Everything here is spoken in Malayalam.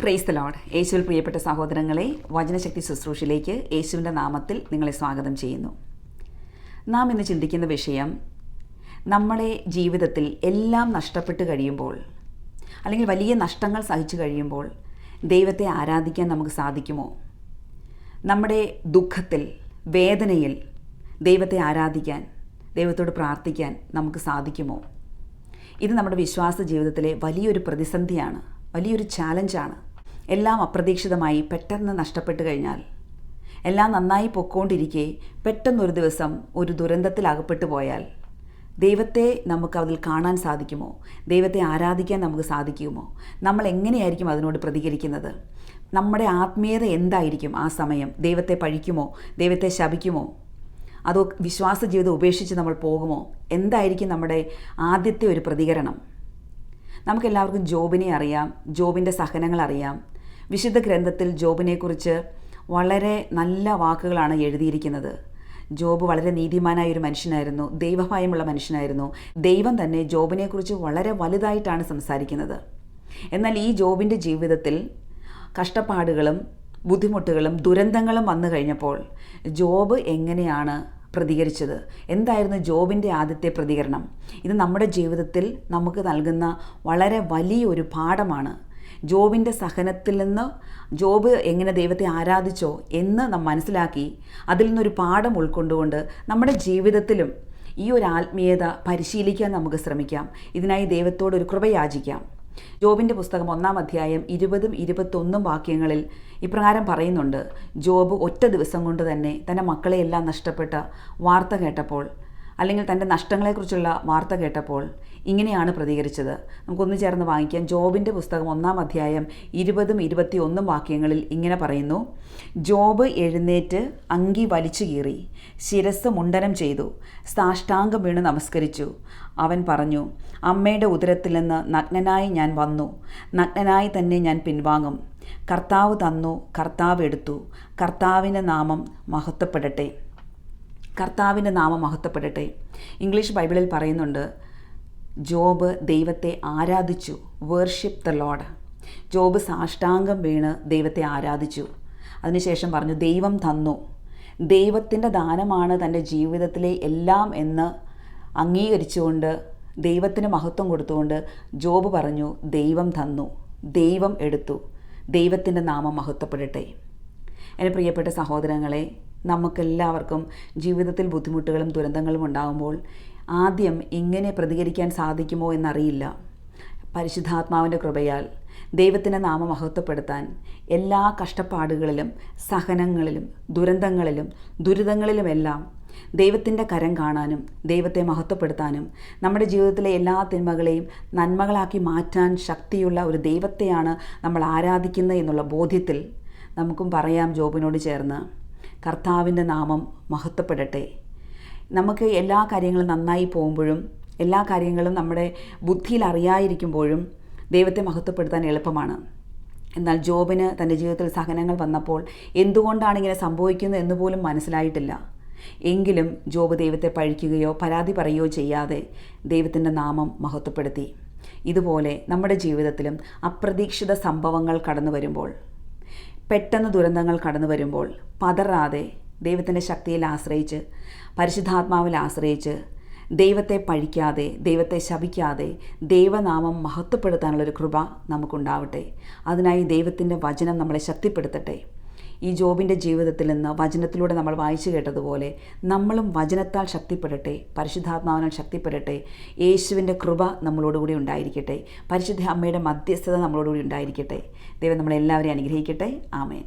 Praise the Lord. യേശുവിൽ പ്രിയപ്പെട്ട സഹോദരങ്ങളെ, വചനശക്തി ശുശ്രൂഷയിലേക്ക് യേശുവിൻ്റെ നാമത്തിൽ നിങ്ങളെ സ്വാഗതം ചെയ്യുന്നു. നാം ഇന്ന് ചിന്തിക്കുന്ന വിഷയം, നമ്മളെ ജീവിതത്തിൽ എല്ലാം നഷ്ടപ്പെട്ട് കഴിയുമ്പോൾ, അല്ലെങ്കിൽ വലിയ നഷ്ടങ്ങൾ സഹിച്ചു കഴിയുമ്പോൾ ദൈവത്തെ ആരാധിക്കാൻ നമുക്ക് സാധിക്കുമോ? നമ്മുടെ ദുഃഖത്തിൽ, വേദനയിൽ ദൈവത്തെ ആരാധിക്കാൻ, ദൈവത്തോട് പ്രാർത്ഥിക്കാൻ നമുക്ക് സാധിക്കുമോ? ഇത് നമ്മുടെ വിശ്വാസ ജീവിതത്തിലെ വലിയൊരു പ്രതിസന്ധിയാണ്, വലിയൊരു ചാലഞ്ചാണ്. എല്ലാം അപ്രതീക്ഷിതമായി പെട്ടെന്ന് നഷ്ടപ്പെട്ടു കഴിഞ്ഞാൽ, എല്ലാം നന്നായി പൊക്കോണ്ടിരിക്കെ പെട്ടെന്നൊരു ദിവസം ഒരു ദുരന്തത്തിൽ അകപ്പെട്ടു പോയാൽ ദൈവത്തെ നമുക്ക് അതിൽ കാണാൻ സാധിക്കുമോ? ദൈവത്തെ ആരാധിക്കാൻ നമുക്ക് സാധിക്കുമോ? നമ്മൾ എങ്ങനെയായിരിക്കും അതിനോട് പ്രതികരിക്കുന്നത്? നമ്മുടെ ആത്മീയത എന്തായിരിക്കും ആ സമയം? ദൈവത്തെ പഴിക്കുമോ? ദൈവത്തെ ശപിക്കുമോ? അതോ വിശ്വാസ ജീവിതം ഉപേക്ഷിച്ച് നമ്മൾ പോകുമോ? എന്തായിരിക്കും നമ്മുടെ ആദ്യത്തെ ഒരു പ്രതികരണം? നമുക്കെല്ലാവർക്കും ജോബിനെ അറിയാം, ജോബിൻ്റെ സഹനങ്ങൾ അറിയാം. വിശുദ്ധ ഗ്രന്ഥത്തിൽ ജോബിനെക്കുറിച്ച് വളരെ നല്ല വാക്കുകളാണ് എഴുതിയിരിക്കുന്നത്. ജോബ് വളരെ നീതിമാനായ ഒരു മനുഷ്യനായിരുന്നു, ദൈവഭയമുള്ള മനുഷ്യനായിരുന്നു. ദൈവം തന്നെ ജോബിനെക്കുറിച്ച് വളരെ വലുതായിട്ടാണ് സംസാരിക്കുന്നത്. എന്നാൽ ഈ ജോബിൻ്റെ ജീവിതത്തിൽ കഷ്ടപ്പാടുകളും ബുദ്ധിമുട്ടുകളും ദുരന്തങ്ങളും വന്നു കഴിഞ്ഞപ്പോൾ ജോബ് എങ്ങനെയാണ് പ്രതികരിച്ചത്? എന്തായിരുന്നു ജോബിൻ്റെ ആദ്യത്തെ പ്രതികരണം? ഇത് നമ്മുടെ ജീവിതത്തിൽ നമുക്ക് നൽകുന്ന വളരെ വലിയൊരു പാഠമാണ്. ജോബിൻ്റെ സഹനത്തിൽ നിന്ന് ജോബ് എങ്ങനെ ദൈവത്തെ ആരാധിച്ചോ എന്ന് നാം മനസ്സിലാക്കി അതിൽ നിന്നൊരു പാഠം ഉൾക്കൊണ്ടുകൊണ്ട് നമ്മുടെ ജീവിതത്തിലും ഈ ഒരു ആത്മീയത പരിശീലിക്കാൻ നമുക്ക് ശ്രമിക്കാം. ഇതിനായി ദൈവത്തോട് ഒരു കൃപ യാചിക്കാം. ജോബിൻ്റെ പുസ്തകം 1-ാം അധ്യായം 20-21 വാക്യങ്ങളിൽ ഇപ്രകാരം പറയുന്നുണ്ട്. ജോബ് ഒറ്റ ദിവസം കൊണ്ട് തന്നെ തൻ്റെ മക്കളെയെല്ലാം നഷ്ടപ്പെട്ട വാർത്ത കേട്ടപ്പോൾ, അല്ലെങ്കിൽ തൻ്റെ നഷ്ടങ്ങളെക്കുറിച്ചുള്ള വാർത്ത കേട്ടപ്പോൾ ഇങ്ങനെയാണ് പ്രതികരിച്ചത്. നമുക്കൊന്ന് ചേർന്ന് വായിക്കാം. ജോബിൻ്റെ പുസ്തകം 1-ാം അധ്യായം 20-21 വാക്യങ്ങളിൽ ഇങ്ങനെ പറയുന്നു. ജോബ് എഴുന്നേറ്റ് അങ്കി വലിച്ചു കീറി, ശിരസ് മുണ്ഡനം ചെയ്തു, സാഷ്ടാംഗം വീണ് നമസ്കരിച്ചു. അവൻ പറഞ്ഞു, അമ്മയുടെ ഉദരത്തിൽ നിന്ന് നഗ്നനായി ഞാൻ വന്നു, നഗ്നനായി തന്നെ ഞാൻ പിൻവാങ്ങും. കർത്താവ് തന്നു, കർത്താവ് എടുത്തു, കർത്താവിൻ്റെ നാമം മഹത്വപ്പെടട്ടെ. കർത്താവിൻ്റെ നാമം മഹത്വപ്പെടട്ടെ. ഇംഗ്ലീഷ് ബൈബിളിൽ പറയുന്നുണ്ട്, ജോബ് ദൈവത്തെ ആരാധിച്ചു, വേർഷിപ്പ് ദ ലോർഡ്. ജോബ് സാഷ്ടാംഗം വീണ് ദൈവത്തെ ആരാധിച്ചു. അതിനുശേഷം പറഞ്ഞു, ദൈവം തന്നു. ദൈവത്തിൻ്റെ ദാനമാണ് തൻ്റെ ജീവിതത്തിലെ എല്ലാം എന്ന് അംഗീകരിച്ചുകൊണ്ട്, ദൈവത്തിന് മഹത്വം കൊടുത്തുകൊണ്ട് ജോബ് പറഞ്ഞു, ദൈവം തന്നു, ദൈവം എടുത്തു, ദൈവത്തിൻ്റെ നാമം മഹത്വപ്പെടട്ടെ. എൻ്റെ പ്രിയപ്പെട്ട സഹോദരങ്ങളെ, നമുക്കെല്ലാവർക്കും ജീവിതത്തിൽ ബുദ്ധിമുട്ടുകളും ദുരന്തങ്ങളും ഉണ്ടാകുമ്പോൾ ആദ്യം ഇങ്ങനെ പ്രതികരിക്കാൻ സാധിക്കുമോ എന്നറിയില്ല. പരിശുദ്ധാത്മാവിൻ്റെ കൃപയാൽ ദൈവത്തിൻ്റെ നാമം മഹത്വപ്പെടുത്താൻ എല്ലാ കഷ്ടപ്പാടുകളിലും സഹനങ്ങളിലും ദുരന്തങ്ങളിലും ദുരിതങ്ങളിലുമെല്ലാം ദൈവത്തിൻ്റെ കരം കാണാനും ദൈവത്തെ മഹത്വപ്പെടുത്താനും നമ്മുടെ ജീവിതത്തിലെ എല്ലാ തിന്മകളെയും നന്മകളാക്കി മാറ്റാൻ ശക്തിയുള്ള ഒരു ദൈവത്തെയാണ് നമ്മൾ ആരാധിക്കുന്നത് എന്നുള്ള ബോധ്യത്തിൽ നമുക്കും പറയാം ജോബിനോട് ചേർന്ന്, കർത്താവിൻ്റെ നാമം മഹത്വപ്പെടട്ടെ. നമുക്ക് എല്ലാ കാര്യങ്ങളും നന്നായി പോകുമ്പോഴും, എല്ലാ കാര്യങ്ങളും നമ്മുടെ ബുദ്ധിയിൽ അറിയാതിരിക്കുമ്പോഴും ദൈവത്തെ മഹത്വപ്പെടുത്താൻ എളുപ്പമാണ്. എന്നാൽ ജോബിന് തൻ്റെ ജീവിതത്തിൽ സഹനങ്ങൾ വന്നപ്പോൾ എന്തുകൊണ്ടാണ് ഇങ്ങനെ സംഭവിക്കുന്നത് എന്ന് പോലും മനസ്സിലായിട്ടില്ല. എങ്കിലും ജോബ് ദൈവത്തെ പഴിക്കുകയോ പരാതി പറയുകയോ ചെയ്യാതെ ദൈവത്തിൻ്റെ നാമം മഹത്വപ്പെടുത്തി. ഇതുപോലെ നമ്മുടെ ജീവിതത്തിലും അപ്രതീക്ഷിത സംഭവങ്ങൾ കടന്നു വരുമ്പോൾ, പെട്ടെന്ന് ദുരന്തങ്ങൾ കടന്നു വരുമ്പോൾ പതറാതെ ദൈവത്തിൻ്റെ ശക്തിയിൽ ആശ്രയിച്ച്, പരിശുദ്ധാത്മാവിൽ ആശ്രയിച്ച്, ദൈവത്തെ പഴിക്കാതെ, ദൈവത്തെ ശപിക്കാതെ ദൈവനാമം മഹത്വപ്പെടുത്താനുള്ളൊരു കൃപ നമുക്കുണ്ടാവട്ടെ. അതിനായി ദൈവത്തിൻ്റെ വചനം നമ്മളെ ശക്തിപ്പെടുത്തട്ടെ. ഈ ജോബിൻ്റെ ജീവിതത്തിൽ നിന്ന് വചനത്തിലൂടെ നമ്മൾ വായിച്ചു കേട്ടതുപോലെ നമ്മളും വചനത്താൽ ശക്തിപ്പെടട്ടെ, പരിശുദ്ധാത്മാവിനാൽ ശക്തിപ്പെടട്ടെ. യേശുവിൻ്റെ കൃപ നമ്മളോടുകൂടി ഉണ്ടായിരിക്കട്ടെ. പരിശുദ്ധ അമ്മയുടെ മധ്യസ്ഥത നമ്മളോടുകൂടി ഉണ്ടായിരിക്കട്ടെ. ദൈവം നമ്മളെല്ലാവരെയും അനുഗ്രഹിക്കട്ടെ. ആമേൻ.